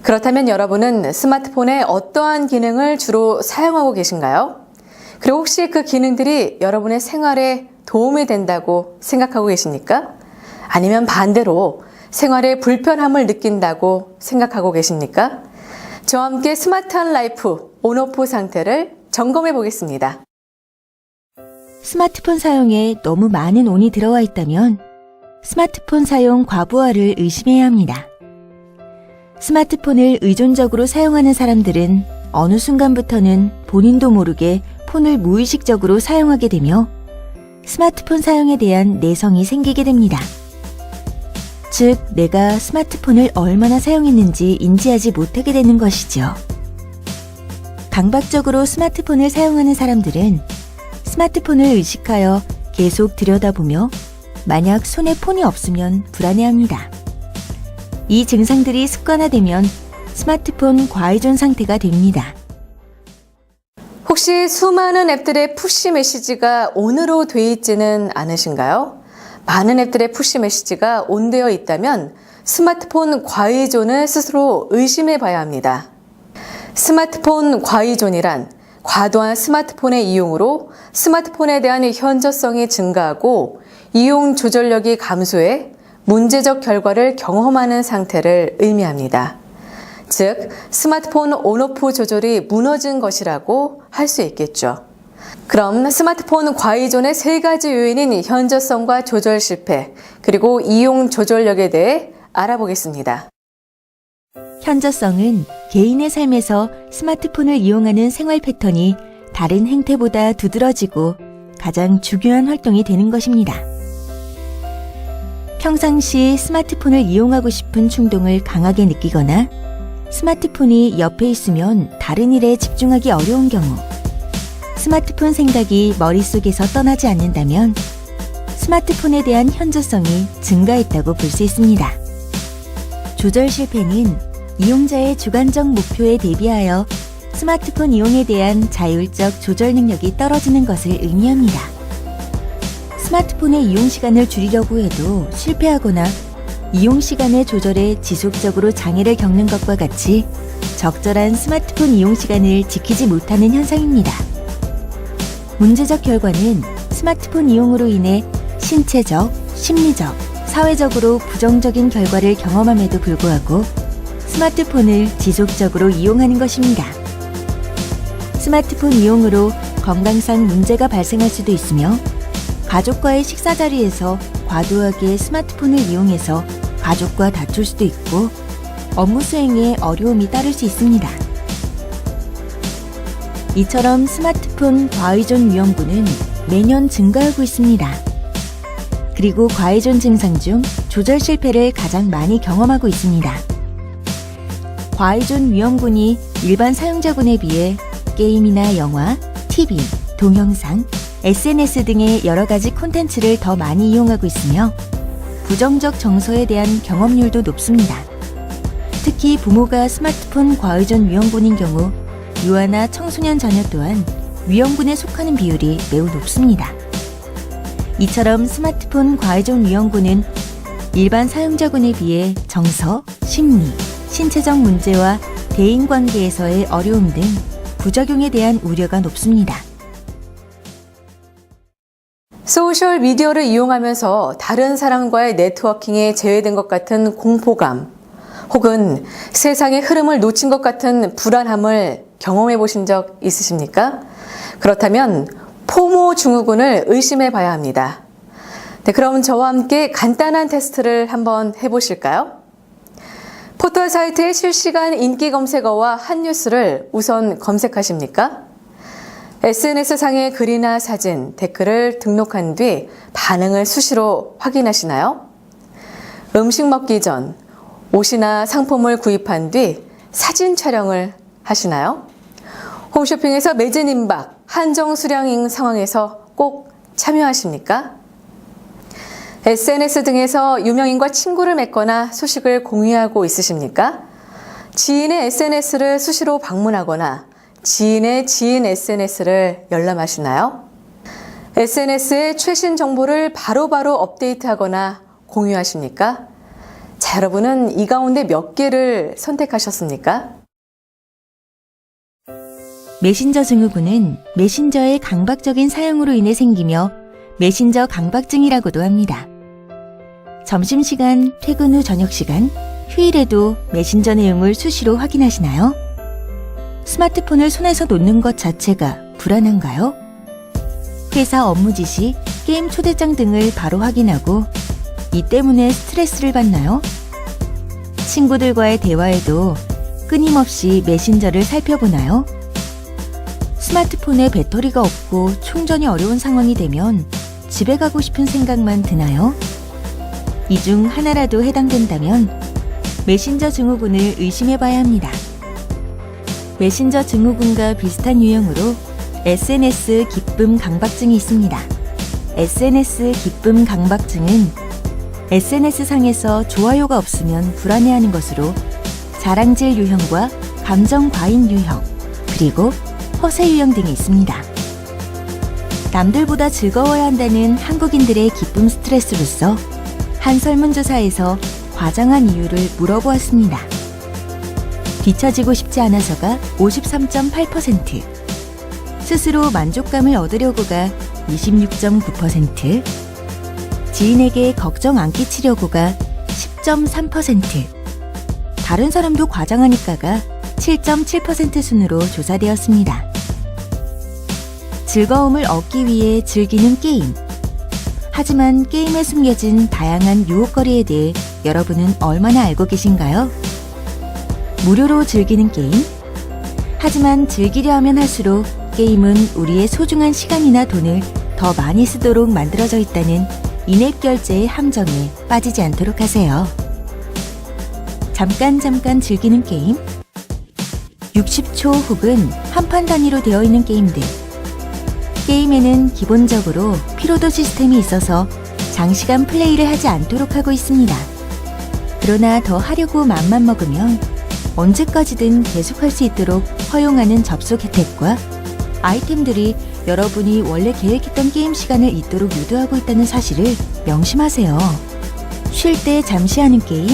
그렇다면 여러분은 스마트폰의 어떠한 기능을 주로 사용하고 계신가요? 그리고 혹시 그 기능들이 여러분의 생활에 도움이 된다고 생각하고 계십니까? 아니면 반대로 생활에 불편함을 느낀다고 생각하고 계십니까? 저와 함께 스마트한 라이프 온오프 상태를 점검해 보겠습니다. 스마트폰 사용에 너무 많은 온이 들어와 있다면 스마트폰 사용 과부하를 의심해야 합니다. 스마트폰을 의존적으로 사용하는 사람들은 어느 순간부터는 본인도 모르게 폰을 무의식적으로 사용하게 되며 스마트폰 사용에 대한 내성이 생기게 됩니다. 즉, 내가 스마트폰을 얼마나 사용했는지 인지하지 못하게 되는 것이죠. 강박적으로 스마트폰을 사용하는 사람들은 스마트폰을 의식하여 계속 들여다보며 만약 손에 폰이 없으면 불안해합니다. 이 증상들이 습관화되면 스마트폰 과의존 상태가 됩니다. 혹시 수많은 앱들의 푸시 메시지가 온으로 돼 있지는 않으신가요? 많은 앱들의 푸시 메시지가 온되어 있다면 스마트폰 과의존을 스스로 의심해 봐야 합니다. 스마트폰 과의존이란 과도한 스마트폰의 이용으로 스마트폰에 대한 현저성이 증가하고 이용 조절력이 감소해 문제적 결과를 경험하는 상태를 의미합니다. 즉, 스마트폰 온오프 조절이 무너진 것이라고 할 수 있겠죠. 그럼 스마트폰 과의존의 세 가지 요인인 현저성과 조절 실패, 그리고 이용 조절력에 대해 알아보겠습니다. 현저성은 개인의 삶에서 스마트폰을 이용하는 생활 패턴이 다른 행태보다 두드러지고 가장 중요한 활동이 되는 것입니다. 평상시 스마트폰을 이용하고 싶은 충동을 강하게 느끼거나 스마트폰이 옆에 있으면 다른 일에 집중하기 어려운 경우, 스마트폰 생각이 머릿속에서 떠나지 않는다면 스마트폰에 대한 현저성이 증가했다고 볼 수 있습니다. 조절 실패는 이용자의 주관적 목표에 대비하여 스마트폰 이용에 대한 자율적 조절 능력이 떨어지는 것을 의미합니다. 스마트폰의 이용 시간을 줄이려고 해도 실패하거나 이용 시간의 조절에 지속적으로 장애를 겪는 것과 같이 적절한 스마트폰 이용 시간을 지키지 못하는 현상입니다. 문제적 결과는 스마트폰 이용으로 인해 신체적, 심리적, 사회적으로 부정적인 결과를 경험함에도 불구하고 스마트폰을 지속적으로 이용하는 것입니다. 스마트폰 이용으로 건강상 문제가 발생할 수도 있으며 가족과의 식사 자리에서 과도하게 스마트폰을 이용해서 가족과 다툴 수도 있고 업무 수행에 어려움이 따를 수 있습니다. 이처럼 스마트폰 과의존 위험군은 매년 증가하고 있습니다. 그리고 과의존 증상 중 조절 실패를 가장 많이 경험하고 있습니다. 과의존 위험군이 일반 사용자군에 비해 게임이나 영화, TV, 동영상, SNS 등의 여러 가지 콘텐츠를 더 많이 이용하고 있으며 부정적 정서에 대한 경험률도 높습니다. 특히 부모가 스마트폰 과의존 위험군인 경우 유아나 청소년 자녀 또한 위험군에 속하는 비율이 매우 높습니다. 이처럼 스마트폰 과의존 위험군은 일반 사용자군에 비해 정서, 심리, 신체적 문제와 대인관계에서의 어려움 등 부작용에 대한 우려가 높습니다. 소셜 미디어를 이용하면서 다른 사람과의 네트워킹에 제외된 것 같은 공포감, 혹은 세상의 흐름을 놓친 것 같은 불안함을 경험해 보신 적 있으십니까? 그렇다면 포모 증후군을 의심해 봐야 합니다. 네, 그럼 저와 함께 간단한 테스트를 한번 해보실까요? 포털 사이트의 실시간 인기 검색어와 한 뉴스를 우선 검색하십니까? SNS상의 글이나 사진, 댓글을 등록한 뒤 반응을 수시로 확인하시나요? 음식 먹기 전 옷이나 상품을 구입한 뒤 사진 촬영을 하시나요? 홈쇼핑에서 매진 임박, 한정 수량 상황에서 꼭 참여하십니까? SNS 등에서 유명인과 친구를 맺거나 소식을 공유하고 있으십니까? 지인의 SNS를 수시로 방문하거나 지인의 지인 SNS를 열람하시나요? SNS의 최신 정보를 바로바로 업데이트하거나 공유하십니까? 자, 여러분은 이 가운데 몇 개를 선택하셨습니까? 메신저 증후군은 메신저의 강박적인 사용으로 인해 생기며 메신저 강박증이라고도 합니다. 점심시간, 퇴근 후 저녁시간, 휴일에도 메신저 내용을 수시로 확인하시나요? 스마트폰을 손에서 놓는 것 자체가 불안한가요? 회사 업무 지시, 게임 초대장 등을 바로 확인하고 이 때문에 스트레스를 받나요? 친구들과의 대화에도 끊임없이 메신저를 살펴보나요? 스마트폰에 배터리가 없고 충전이 어려운 상황이 되면 집에 가고 싶은 생각만 드나요? 이 중 하나라도 해당된다면 메신저 증후군을 의심해봐야 합니다. 메신저 증후군과 비슷한 유형으로 SNS 기쁨 강박증이 있습니다. SNS 기쁨 강박증은 SNS상에서 좋아요가 없으면 불안해하는 것으로 자랑질 유형과 감정 과잉 유형, 그리고 허세 유형 등이 있습니다. 남들보다 즐거워야 한다는 한국인들의 기쁨 스트레스로서 한 설문조사에서 과장한 이유를 물어보았습니다. 뒤처지고 싶지 않아서가 53.8%, 스스로 만족감을 얻으려고가 26.9%, 지인에게 걱정 안 끼치려고가 10.3%, 다른 사람도 과장하니까가 7.7% 순으로 조사되었습니다. 즐거움을 얻기 위해 즐기는 게임. 하지만 게임에 숨겨진 다양한 유혹거리에 대해 여러분은 얼마나 알고 계신가요? 무료로 즐기는 게임. 하지만 즐기려 하면 할수록 게임은 우리의 소중한 시간이나 돈을 더 많이 쓰도록 만들어져 있다는 인앱 결제의 함정에 빠지지 않도록 하세요. 잠깐 즐기는 게임. 60초 혹은 한판 단위로 되어 있는 게임들. 게임에는 기본적으로 피로도 시스템이 있어서 장시간 플레이를 하지 않도록 하고 있습니다. 그러나 더 하려고 맘만 먹으면 언제까지든 계속할 수 있도록 허용하는 접속 혜택과 아이템들이 여러분이 원래 계획했던 게임 시간을 잊도록 유도하고 있다는 사실을 명심하세요. 쉴 때 잠시 하는 게임.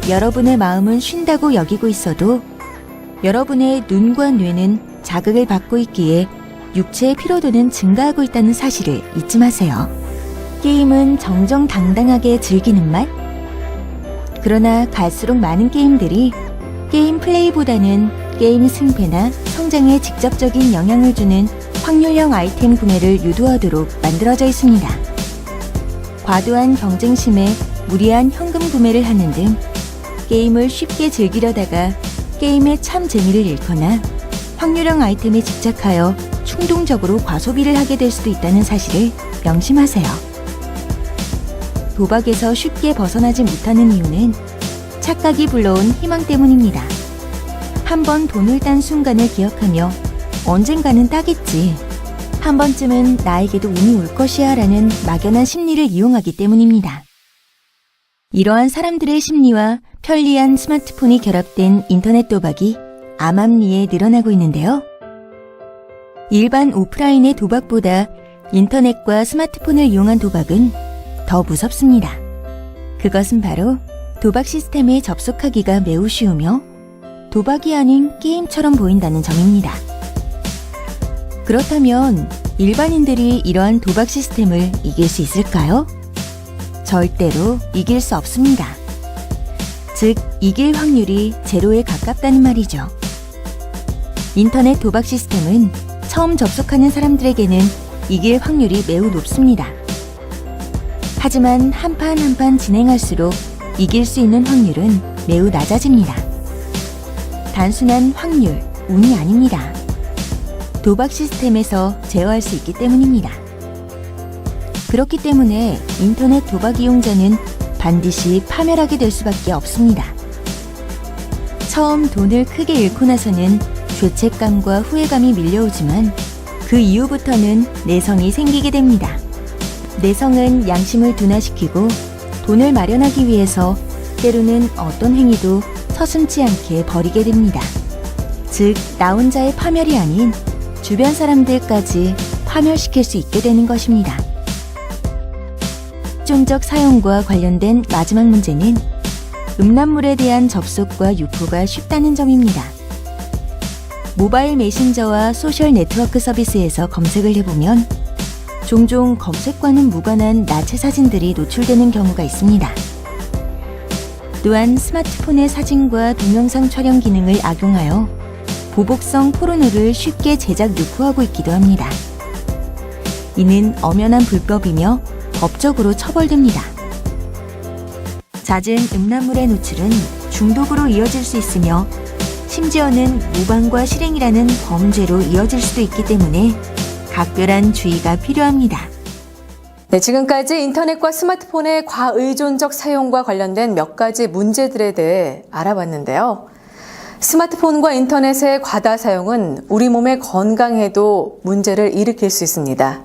여러분의 마음은 쉰다고 여기고 있어도 여러분의 눈과 뇌는 자극을 받고 있기에 육체의 피로도는 증가하고 있다는 사실을 잊지 마세요. 게임은 정정당당하게 즐기는 맛? 그러나 갈수록 많은 게임들이 게임 플레이보다는 게임 승패나 성장에 직접적인 영향을 주는 확률형 아이템 구매를 유도하도록 만들어져 있습니다. 과도한 경쟁심에 무리한 현금 구매를 하는 등 게임을 쉽게 즐기려다가 게임의 참 재미를 잃거나 확률형 아이템에 집착하여 충동적으로 과소비를 하게 될 수도 있다는 사실을 명심하세요. 도박에서 쉽게 벗어나지 못하는 이유는 착각이 불러온 희망 때문입니다. 한번 돈을 딴 순간을 기억하며 언젠가는 따겠지, 한 번쯤은 나에게도 운이 올 것이야 라는 막연한 심리를 이용하기 때문입니다. 이러한 사람들의 심리와 편리한 스마트폰이 결합된 인터넷 도박이 암암리에 늘어나고 있는데요. 일반 오프라인의 도박보다 인터넷과 스마트폰을 이용한 도박은 더 무섭습니다. 그것은 바로 도박 시스템에 접속하기가 매우 쉬우며 도박이 아닌 게임처럼 보인다는 점입니다. 그렇다면 일반인들이 이러한 도박 시스템을 이길 수 있을까요? 절대로 이길 수 없습니다. 즉, 이길 확률이 제로에 가깝다는 말이죠. 인터넷 도박 시스템은 처음 접속하는 사람들에게는 이길 확률이 매우 높습니다. 하지만 한 판 한 판 진행할수록 이길 수 있는 확률은 매우 낮아집니다. 단순한 확률, 운이 아닙니다. 도박 시스템에서 제어할 수 있기 때문입니다. 그렇기 때문에 인터넷 도박 이용자는 반드시 파멸하게 될 수밖에 없습니다. 처음 돈을 크게 잃고 나서는 죄책감과 후회감이 밀려오지만 그 이후부터는 내성이 생기게 됩니다. 내성은 양심을 둔화시키고 돈을 마련하기 위해서 때로는 어떤 행위도 서슴지 않게 벌이게 됩니다. 즉, 나 혼자의 파멸이 아닌 주변 사람들까지 파멸시킬 수 있게 되는 것입니다. 집중적 사용과 관련된 마지막 문제는 음란물에 대한 접속과 유포가 쉽다는 점입니다. 모바일 메신저와 소셜 네트워크 서비스에서 검색을 해보면 종종 검색과는 무관한 나체 사진들이 노출되는 경우가 있습니다. 또한 스마트폰의 사진과 동영상 촬영 기능을 악용하여 보복성 포르노를 쉽게 제작 유포하고 있기도 합니다. 이는 엄연한 불법이며 법적으로 처벌됩니다. 잦은 음란물의 노출은 중독으로 이어질 수 있으며 심지어는 무방과 실행이라는 범죄로 이어질 수도 있기 때문에 각별한 주의가 필요합니다. 네, 지금까지 인터넷과 스마트폰의 과의존적 사용과 관련된 몇 가지 문제들에 대해 알아봤는데요. 스마트폰과 인터넷의 과다 사용은 우리 몸의 건강에도 문제를 일으킬 수 있습니다.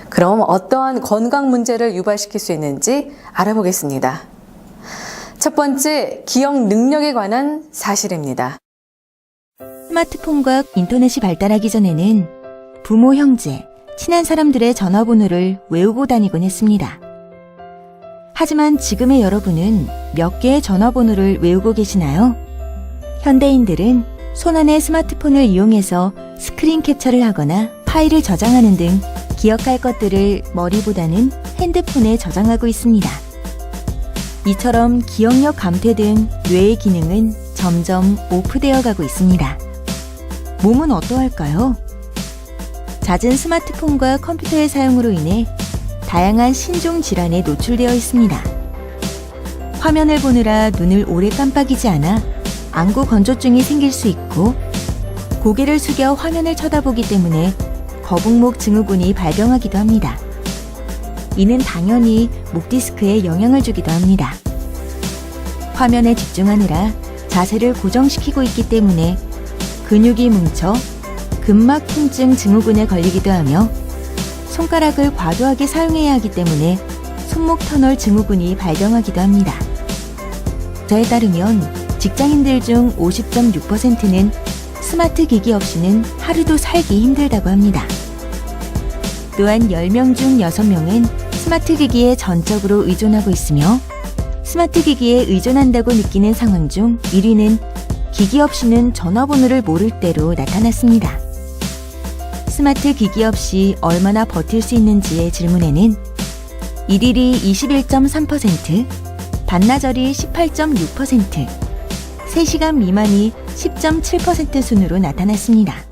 그럼 어떠한 건강 문제를 유발시킬 수 있는지 알아보겠습니다. 첫 번째, 기억 능력에 관한 사실입니다. 스마트폰과 인터넷이 발달하기 전에는 부모, 형제, 친한 사람들의 전화번호를 외우고 다니곤 했습니다. 하지만 지금의 여러분은 몇 개의 전화번호를 외우고 계시나요? 현대인들은 손안의 스마트폰을 이용해서 스크린 캡처를 하거나 파일을 저장하는 등 기억할 것들을 머리보다는 핸드폰에 저장하고 있습니다. 이처럼 기억력 감퇴 등 뇌의 기능은 점점 오프되어 가고 있습니다. 몸은 어떠할까요? 잦은 스마트폰과 컴퓨터의 사용으로 인해 다양한 신종 질환에 노출되어 있습니다. 화면을 보느라 눈을 오래 깜빡이지 않아 안구 건조증이 생길 수 있고, 고개를 숙여 화면을 쳐다보기 때문에 거북목 증후군이 발병하기도 합니다. 이는 당연히 목 디스크에 영향을 주기도 합니다. 화면에 집중하느라 자세를 고정시키고 있기 때문에 근육이 뭉쳐 근막 통증 증후군에 걸리기도 하며, 손가락을 과도하게 사용해야 하기 때문에 손목 터널 증후군이 발병하기도 합니다. 저에 따르면 직장인들 중 50.6%는 스마트 기기 없이는 하루도 살기 힘들다고 합니다. 또한 10명 중 6명은 스마트 기기에 전적으로 의존하고 있으며, 스마트 기기에 의존한다고 느끼는 상황 중 1위는 기기 없이는 전화번호를 모를 때로 나타났습니다. 스마트 기기 없이 얼마나 버틸 수 있는지의 질문에는 일일이 21.3%, 반나절이 18.6%, 3시간 미만이 10.7% 순으로 나타났습니다.